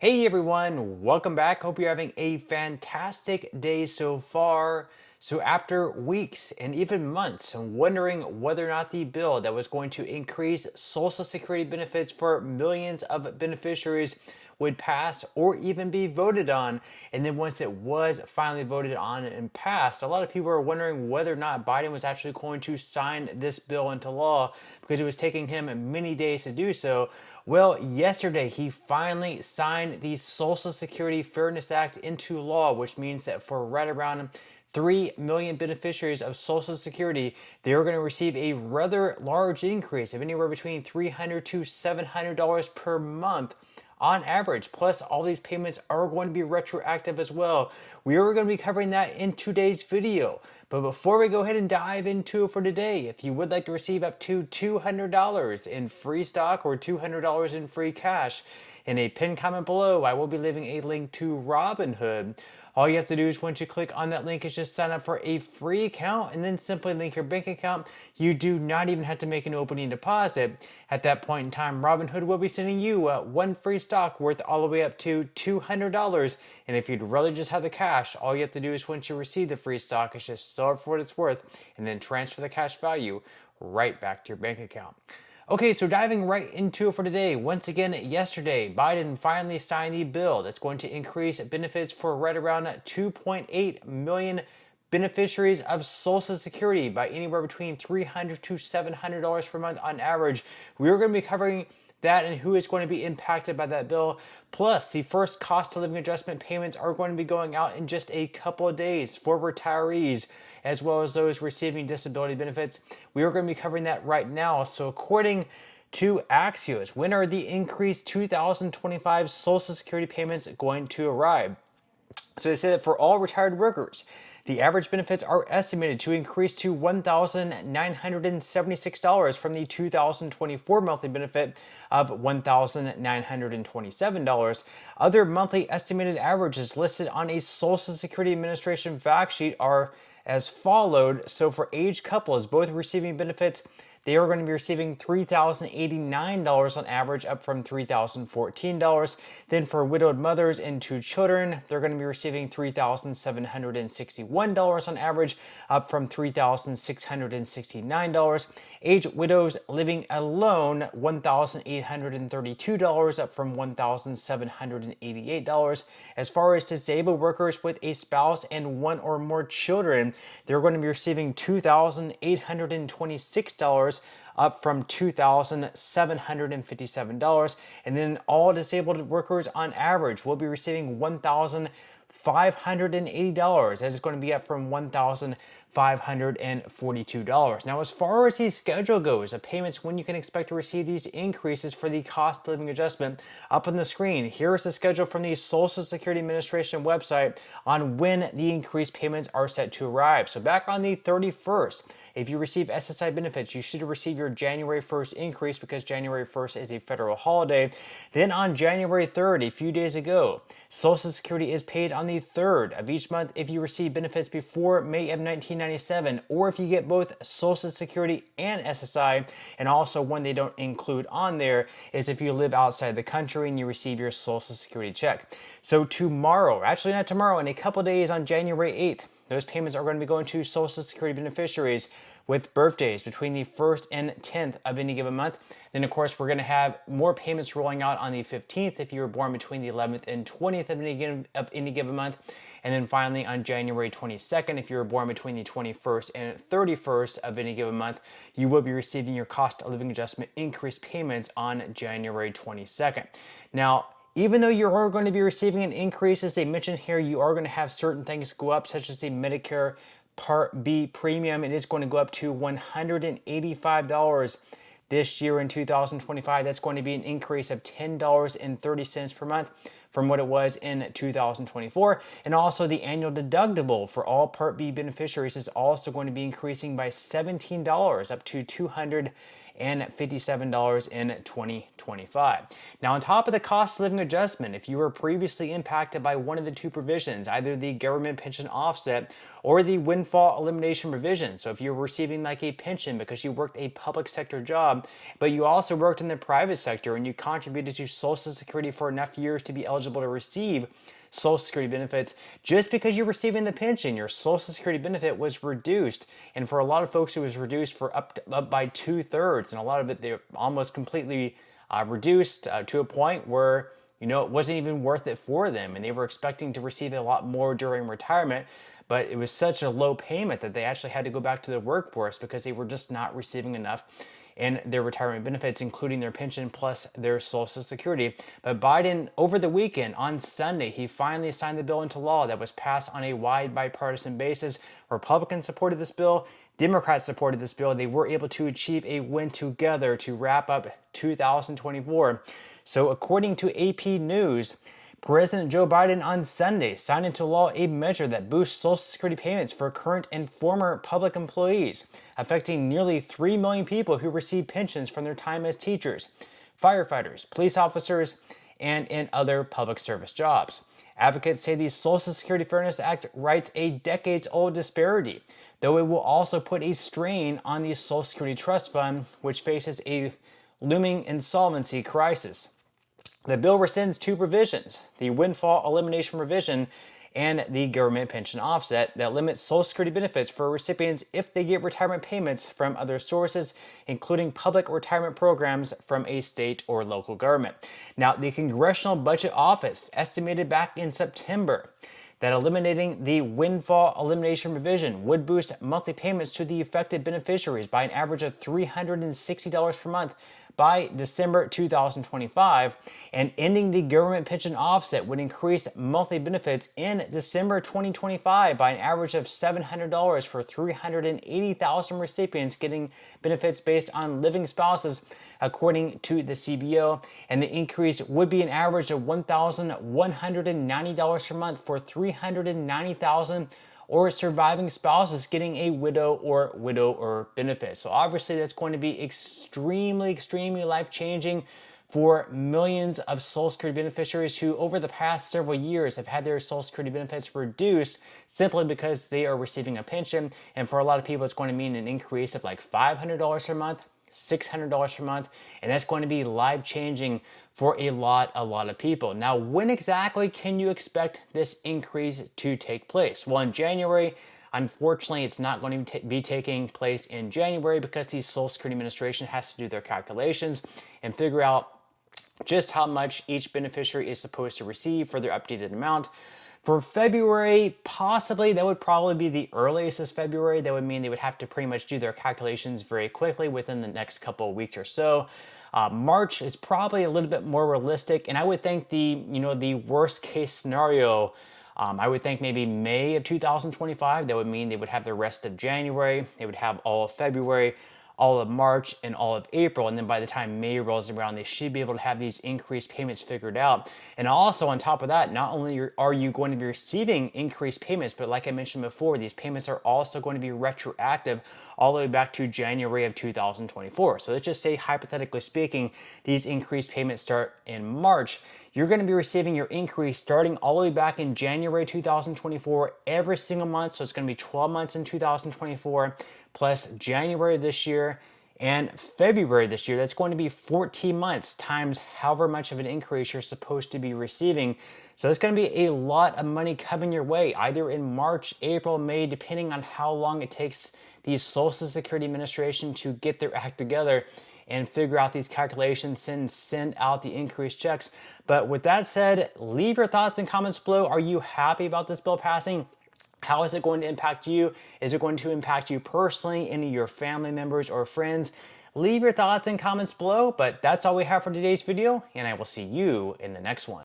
Hey everyone, welcome back. Hope you're having a fantastic day so far. So after weeks and even months wondering whether or not the bill that was going to increase Social Security benefits for millions of beneficiaries would pass or even be voted on. And then once it was finally voted on and passed, a lot of people are wondering whether or not Biden was actually going to sign this bill into law because it was taking him many days to do so. Well, yesterday he finally signed the Social Security Fairness Act into law, which means that for right around 3 million beneficiaries of Social Security, they're going to receive a rather large increase of anywhere between $300 to $700 per month on average. Plus, all these payments are going to be retroactive as well. We are going to be covering that in today's video. But before we go ahead and dive into it for today, if you would like to receive up to $200 in free stock or $200 in free cash, in a pinned comment below, I will be leaving a link to Robinhood. All you have to do is once you click on that link is just sign up for a free account and then simply link your bank account. You do not even have to make an opening deposit. At that point in time, Robinhood will be sending you one free stock worth all the way up to $200. And if you'd rather just have the cash, all you have to do is once you receive the free stock is just sell it for what it's worth and then transfer the cash value right back to your bank account. Okay, so diving right into it for today. Once again, yesterday, Biden finally signed the bill that's going to increase benefits for right around 2.8 million beneficiaries of Social Security by anywhere between $300 to $700 per month on average. We're going to be covering that and who is going to be impacted by that bill. Plus, the first cost of living adjustment payments are going to be going out in just a couple of days for retirees, as well as those receiving disability benefits. We are going to be covering that right now. So according to Axios, when are the increased 2025 Social Security payments going to arrive? So they say that for all retired workers, the average benefits are estimated to increase to $1,976 from the 2024 monthly benefit of $1,927. Other monthly estimated averages listed on a Social Security Administration fact sheet are as followed. So for age couples both receiving benefits, they are going to be receiving $3,089 on average, up from $3,014. Then for widowed mothers and two children, they're going to be receiving $3,761 on average, up from $3,669. Age widows living alone, $1,832, up from $1,788. As far as disabled workers with a spouse and one or more children, they're going to be receiving $2,826, up from $2,757. And then all disabled workers on average will be receiving $1,580. That is going to be up from $1,542. Now, as far as the schedule goes of payments, when you can expect to receive these increases for the cost of living adjustment, up on the screen, here is the schedule from the Social Security Administration website on when the increased payments are set to arrive. So back on the 31st, if you receive SSI benefits, you should receive your January 1st increase because January 1st is a federal holiday. Then on January 3rd, a few days ago, Social Security is paid on the 3rd of each month if you receive benefits before May of 1997, or if you get both Social Security and SSI. And also one they don't include on there is if you live outside the country and you receive your Social Security check. So tomorrow, actually not tomorrow, in a couple days on January 8th, those payments are going to be going to Social Security beneficiaries with birthdays between the 1st and 10th of any given month. Then, of course, we're going to have more payments rolling out on the 15th if you were born between the 11th and 20th of any given month. And then finally on January 22nd, if you were born between the 21st and 31st of any given month, you will be receiving your cost of living adjustment increase payments on January 22nd. Now, even though you are going to be receiving an increase, as they mentioned here, you are going to have certain things go up, such as the Medicare Part B premium. It is going to go up to $185 this year in 2025. That's going to be an increase of $10.30 per month from what it was in 2024. And also the annual deductible for all Part B beneficiaries is also going to be increasing by $17 up to $280. and $57 in 2025. Now, on top of the cost of living adjustment, if you were previously impacted by one of the two provisions, either the government pension offset or the windfall elimination provision. So if you're receiving like a pension because you worked a public sector job, but you also worked in the private sector and you contributed to Social Security for enough years to be eligible to receive Social Security benefits, just because you're receiving the pension, your Social Security benefit was reduced. And for a lot of folks, it was reduced for up by 2/3. And a lot of it, they're almost completely reduced to a point where, it wasn't even worth it for them. And they were expecting to receive a lot more during retirement. But it was such a low payment that they actually had to go back to the workforce because they were just not receiving enough in their retirement benefits, including their pension plus their Social Security. But Biden, over the weekend, on Sunday, he finally signed the bill into law that was passed on a wide bipartisan basis. Republicans supported this bill. Democrats supported this bill. They were able to achieve a win together to wrap up 2024. So according to AP News, President Joe Biden on Sunday signed into law a measure that boosts Social Security payments for current and former public employees, affecting nearly 3 million people who receive pensions from their time as teachers, firefighters, police officers, and in other public service jobs. Advocates say the Social Security Fairness Act rights a decades-old disparity, though it will also put a strain on the Social Security Trust Fund, which faces a looming insolvency crisis. The bill rescinds two provisions, the windfall elimination provision and the government pension offset, that limits Social Security benefits for recipients if they get retirement payments from other sources, including public retirement programs from a state or local government. Now, the Congressional Budget Office estimated back in September that eliminating the windfall elimination provision would boost monthly payments to the affected beneficiaries by an average of $360 per month by December 2025, and ending the government pension offset would increase monthly benefits in December 2025 by an average of $700 for 380,000 recipients getting benefits based on living spouses, according to the CBO, and the increase would be an average of $1,190 per month for 390,000 or surviving spouses getting a widower benefit. So obviously that's going to be extremely life-changing for millions of Social Security beneficiaries who over the past several years have had their Social Security benefits reduced simply because they are receiving a pension. And for a lot of people, it's going to mean an increase of like $500 per month, $600 per month, and that's going to be life-changing for a lot of people. Now, when exactly can you expect this increase to take place? Well, in January, unfortunately, it's not going to be taking place in January because the Social Security Administration has to do their calculations and figure out just how much each beneficiary is supposed to receive for their updated amount. For February, possibly, that would probably be the earliest is February. That would mean they would have to pretty much do their calculations very quickly within the next couple of weeks or so. March is probably a little bit more realistic, and I would think the worst case scenario, I would think maybe May of 2025. That would mean they would have the rest of January, they would have all of February, all of March, and all of April. And then by the time May rolls around, they should be able to have these increased payments figured out. And also on top of that, not only are you going to be receiving increased payments, but like I mentioned before, these payments are also going to be retroactive all the way back to January of 2024. So let's just say, hypothetically speaking, these increased payments start in March. You're going to be receiving your increase starting all the way back in January 2024 every single month. So it's going to be 12 months in 2024 plus January this year and February this year. That's going to be 14 months times however much of an increase you're supposed to be receiving. So it's going to be a lot of money coming your way, either in March, April, May, depending on how long it takes the Social Security Administration to get their act together and figure out these calculations and send out the increased checks. But with that said, leave your thoughts and comments below. Are you happy about this bill passing? How is it going to impact you? Is it going to impact you personally, any of your family members or friends? Leave your thoughts and comments below, but that's all we have for today's video, and I will see you in the next one.